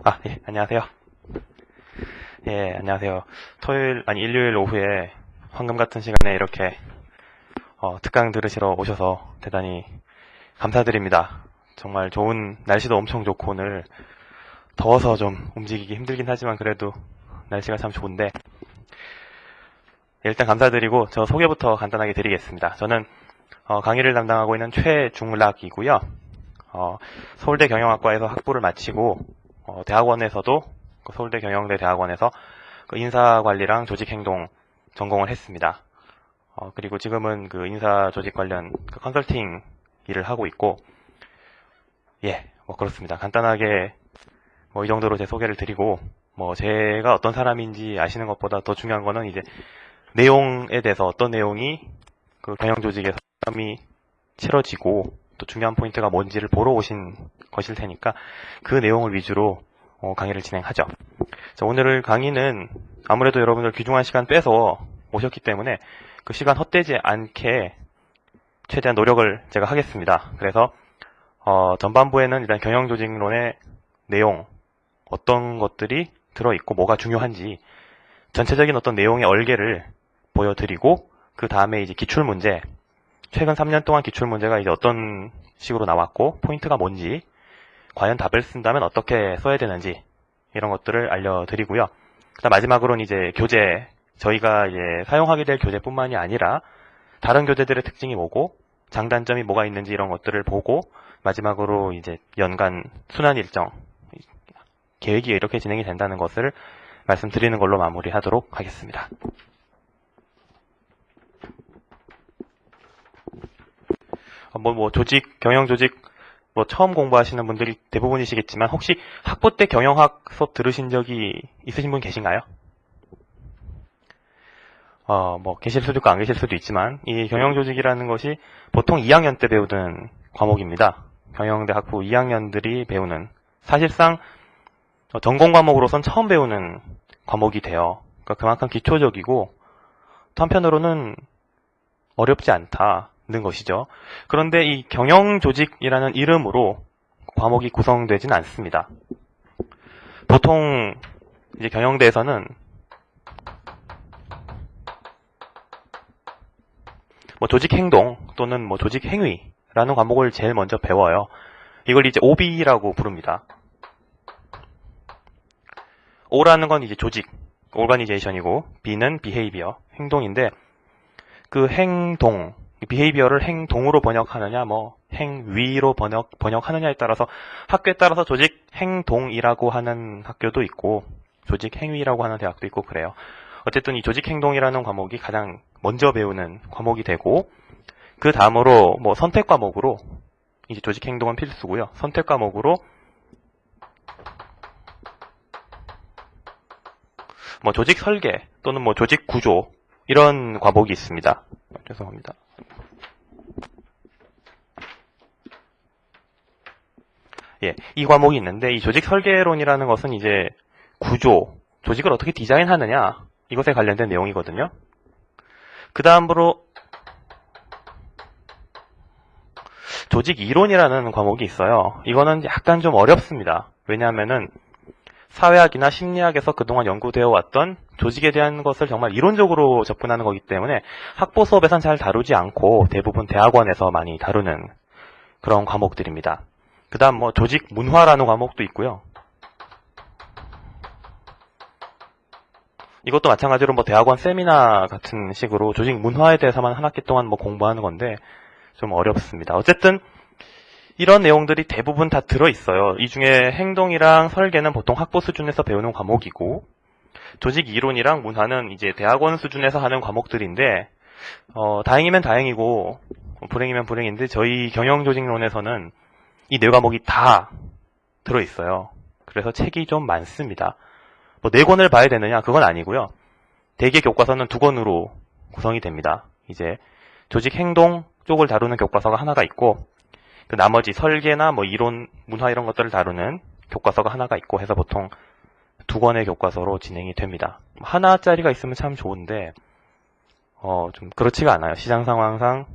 예, 안녕하세요. 예, 안녕하세요. 일요일 오후에 황금 같은 시간에 이렇게 특강 들으시러 오셔서 대단히 감사드립니다. 정말 좋은 날씨도 엄청 좋고 오늘 더워서 좀 움직이기 힘들긴 하지만 그래도 날씨가 참 좋은데 일단 감사드리고 저 소개부터 간단하게 드리겠습니다. 저는 강의를 담당하고 있는 최중락이고요. 서울대 경영학과에서 학부를 마치고 대학원에서도 서울대 경영대 대학원에서 인사관리랑 조직행동 전공을 했습니다. 그리고 지금은 그 인사조직 관련 컨설팅 일을 하고 있고, 그렇습니다. 간단하게 이 정도로 제 소개를 드리고, 제가 어떤 사람인지 아시는 것보다 더 중요한 거는 이제 내용에 대해서 어떤 내용이 그 경영조직에서 싸움이 치러지고, 또 중요한 포인트가 뭔지를 보러 오신 것일 테니까 그 내용을 위주로 강의를 진행하죠. 오늘 강의는 아무래도 여러분들 귀중한 시간 빼서 오셨기 때문에 그 시간 헛되지 않게 최대한 노력을 제가 하겠습니다. 그래서 전반부에는 일단 경영조직론의 내용, 어떤 것들이 들어있고 뭐가 중요한지 전체적인 어떤 내용의 얼개를 보여드리고 그 다음에 이제 기출문제, 최근 3년 동안 기출문제가 이제 어떤 식으로 나왔고 포인트가 뭔지, 과연 답을 쓴다면 어떻게 써야 되는지 이런 것들을 알려드리고요. 그다음 마지막으로는 이제 교재, 저희가 이제 사용하게 될 교재뿐만이 아니라 다른 교재들의 특징이 뭐고 장단점이 뭐가 있는지 이런 것들을 보고 마지막으로 이제 연간 순환 일정 계획이 이렇게 진행이 된다는 것을 말씀드리는 걸로 마무리하도록 하겠습니다. 경영조직 처음 공부하시는 분들이 대부분이시겠지만 혹시 학부 때 경영학 수업 들으신 적이 있으신 분 계신가요? 계실 수도 있고 안 계실 수도 있지만 이 경영조직이라는 것이 보통 2학년 때 배우는 과목입니다. 경영대 학부 2학년들이 배우는, 사실상 전공 과목으로선 처음 배우는 과목이 돼요. 그러니까 그만큼 기초적이고 또 한편으로는 어렵지 않다는 것이죠. 그런데 이 경영조직이라는 이름으로 과목이 구성되진 않습니다. 보통 이제 경영대에서는 조직행동 또는 조직행위라는 과목을 제일 먼저 배워요. 이걸 이제 OB라고 부릅니다. O라는 건 이제 조직, 오르가니제이션이고 B는 비헤이비어, 행동인데 그 행동, 비헤이비어를 행동으로 번역하느냐, 행위로 번역하느냐에 따라서 학교에 따라서 조직 행동이라고 하는 학교도 있고 조직 행위라고 하는 대학도 있고 그래요. 어쨌든 이 조직 행동이라는 과목이 가장 먼저 배우는 과목이 되고 그 다음으로 선택 과목으로 이제 조직 행동은 필수고요. 선택 과목으로 조직 설계 또는 조직 구조 이런 과목이 있습니다. 죄송합니다. 이 과목이 있는데 이 조직 설계론이라는 것은 이제 구조, 조직을 어떻게 디자인하느냐 이것에 관련된 내용이거든요. 그 다음으로 조직 이론이라는 과목이 있어요. 이거는 약간 좀 어렵습니다. 왜냐하면은 사회학이나 심리학에서 그동안 연구되어 왔던 조직에 대한 것을 정말 이론적으로 접근하는 거기 때문에 학부 수업에선 잘 다루지 않고 대부분 대학원에서 많이 다루는 그런 과목들입니다. 그 다음 조직 문화라는 과목도 있고요. 이것도 마찬가지로 대학원 세미나 같은 식으로 조직 문화에 대해서만 한 학기 동안 공부하는 건데 좀 어렵습니다. 어쨌든 이런 내용들이 대부분 다 들어있어요. 이 중에 행동이랑 설계는 보통 학부 수준에서 배우는 과목이고 조직 이론이랑 문화는 이제 대학원 수준에서 하는 과목들인데 다행이면 다행이고 불행이면 불행인데 저희 경영조직론에서는 이 네 과목이 다 들어있어요. 그래서 책이 좀 많습니다. 4권을 봐야 되느냐 그건 아니고요. 대개 교과서는 2권으로 구성이 됩니다. 이제 조직 행동 쪽을 다루는 교과서가 하나가 있고 그 나머지 설계나 이론, 문화 이런 것들을 다루는 교과서가 하나가 있고 해서 보통 2권의 교과서로 진행이 됩니다. 하나짜리가 있으면 참 좋은데 좀 그렇지가 않아요. 시장 상황상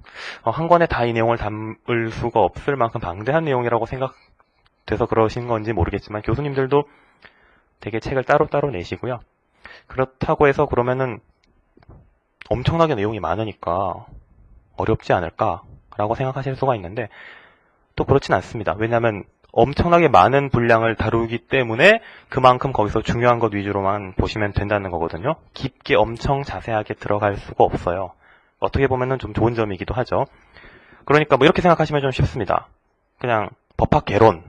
한 권에 다 이 내용을 담을 수가 없을 만큼 방대한 내용이라고 생각돼서 그러신 건지 모르겠지만 교수님들도 되게 책을 따로따로 내시고요. 그렇다고 해서 그러면은 엄청나게 내용이 많으니까 어렵지 않을까라고 생각하실 수가 있는데 또 그렇진 않습니다. 왜냐하면 엄청나게 많은 분량을 다루기 때문에 그만큼 거기서 중요한 것 위주로만 보시면 된다는 거거든요. 깊게 엄청 자세하게 들어갈 수가 없어요. 어떻게 보면은 좀 좋은 점이기도 하죠. 그러니까 뭐 이렇게 생각하시면 좀 쉽습니다. 그냥 법학 개론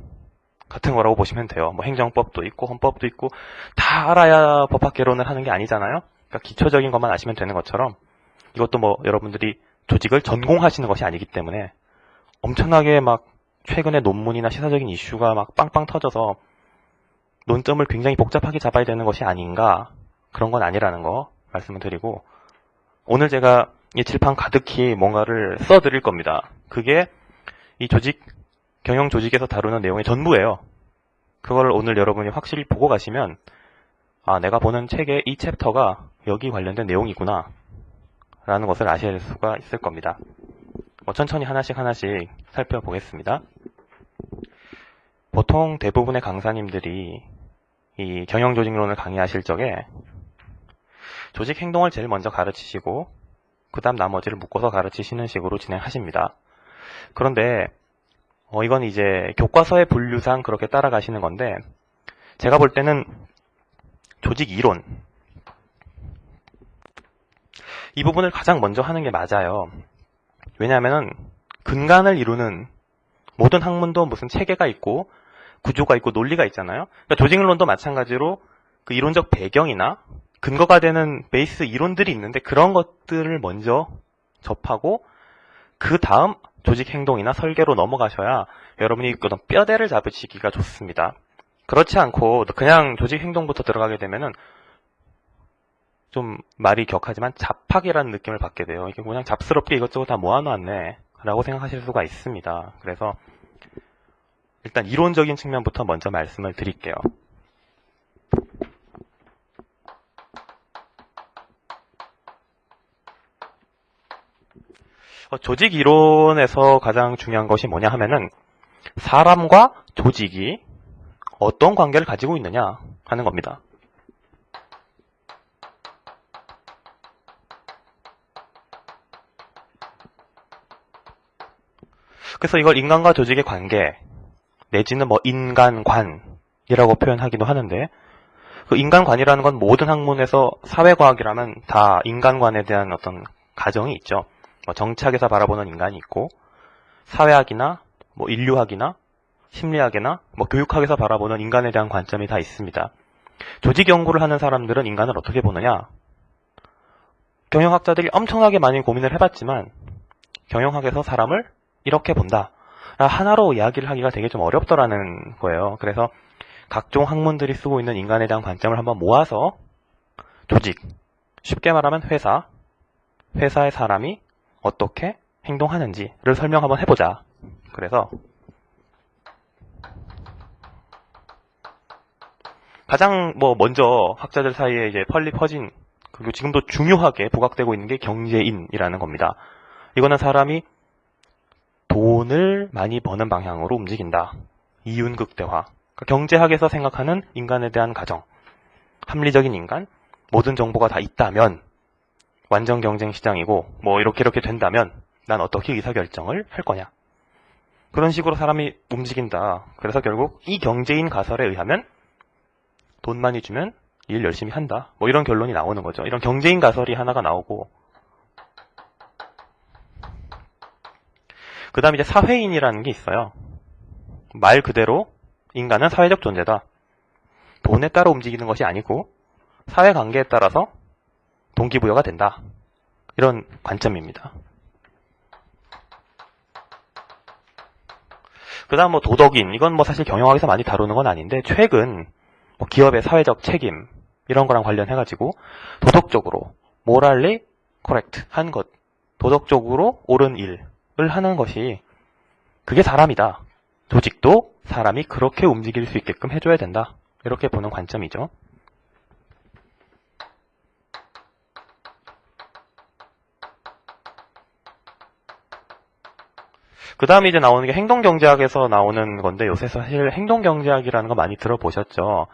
같은 거라고 보시면 돼요. 뭐 행정법도 있고 헌법도 있고 다 알아야 법학 개론을 하는 게 아니잖아요. 그러니까 기초적인 것만 아시면 되는 것처럼 이것도 뭐 여러분들이 조직을 전공하시는 것이 아니기 때문에 엄청나게 막 최근에 논문이나 시사적인 이슈가 막 빵빵 터져서 논점을 굉장히 복잡하게 잡아야 되는 것이 아닌가, 그런 건 아니라는 거 말씀을 드리고, 오늘 제가 이 칠판 가득히 뭔가를 써드릴 겁니다. 그게 이 조직, 경영 조직에서 다루는 내용의 전부예요. 그걸 오늘 여러분이 확실히 보고 가시면 아, 내가 보는 책의 이 챕터가 여기 관련된 내용이구나 라는 것을 아실 수가 있을 겁니다. 천천히 하나씩 살펴보겠습니다. 보통 대부분의 강사님들이 이 경영조직론을 강의하실 적에 조직 행동을 제일 먼저 가르치시고 그 다음 나머지를 묶어서 가르치시는 식으로 진행하십니다. 그런데 이건 이제 교과서의 분류상 그렇게 따라가시는 건데 제가 볼 때는 조직 이론 이 부분을 가장 먼저 하는 게 맞아요. 왜냐하면 근간을 이루는 모든 학문도 무슨 체계가 있고 구조가 있고 논리가 있잖아요. 그러니까 조직론도 마찬가지로 그 이론적 배경이나 근거가 되는 베이스 이론들이 있는데 그런 것들을 먼저 접하고 그 다음 조직 행동이나 설계로 넘어가셔야 여러분이 그런 뼈대를 잡으시기가 좋습니다. 그렇지 않고 그냥 조직 행동부터 들어가게 되면은 좀 말이 격하지만 잡학이라는 느낌을 받게 돼요. 이게 그냥 잡스럽게 이것저것 다 모아놨네 라고 생각하실 수가 있습니다. 그래서 일단 이론적인 측면부터 먼저 말씀을 드릴게요. 조직 이론에서 가장 중요한 것이 뭐냐 하면은 사람과 조직이 어떤 관계를 가지고 있느냐 하는 겁니다. 그래서 이걸 인간과 조직의 관계 내지는 뭐 인간관이라고 표현하기도 하는데 그 인간관이라는 건 모든 학문에서 사회과학이라면 다 인간관에 대한 어떤 가정이 있죠. 뭐 정치학에서 바라보는 인간이 있고 사회학이나 뭐 인류학이나 심리학이나 뭐 교육학에서 바라보는 인간에 대한 관점이 다 있습니다. 조직 연구를 하는 사람들은 인간을 어떻게 보느냐? 경영학자들이 엄청나게 많이 고민을 해봤지만 경영학에서 사람을 이렇게 본다. 하나로 이야기를 하기가 되게 좀 어렵더라는 거예요. 그래서 각종 학문들이 쓰고 있는 인간에 대한 관점을 한번 모아서 조직, 쉽게 말하면 회사의 사람이 어떻게 행동하는지를 설명 한번 해보자. 그래서 가장 먼저 학자들 사이에 이제 널리 퍼진 그리고 지금도 중요하게 부각되고 있는 게 경제인이라는 겁니다. 이거는 사람이 돈을 많이 버는 방향으로 움직인다. 이윤극대화. 그러니까 경제학에서 생각하는 인간에 대한 가정. 합리적인 인간, 모든 정보가 다 있다면 완전 경쟁 시장이고 뭐 이렇게 된다면 난 어떻게 의사결정을 할 거냐. 그런 식으로 사람이 움직인다. 그래서 결국 이 경제인 가설에 의하면 돈 많이 주면 일 열심히 한다. 뭐 이런 결론이 나오는 거죠. 이런 경제인 가설이 하나가 나오고 그 다음에 이제 사회인이라는 게 있어요. 말 그대로 인간은 사회적 존재다. 돈에 따라 움직이는 것이 아니고 사회관계에 따라서 동기부여가 된다. 이런 관점입니다. 그 다음 도덕인, 이건 사실 경영학에서 많이 다루는 건 아닌데 최근 기업의 사회적 책임 이런 거랑 관련해가지고 도덕적으로 morally correct 한 것, 도덕적으로 옳은 일을 하는 것이 그게 사람이다. 조직도 사람이 그렇게 움직일 수 있게끔 해줘야 된다. 이렇게 보는 관점이죠. 그 다음에 이제 나오는 게 행동경제학에서 나오는 건데 요새 사실 행동경제학이라는 거 많이 들어보셨죠.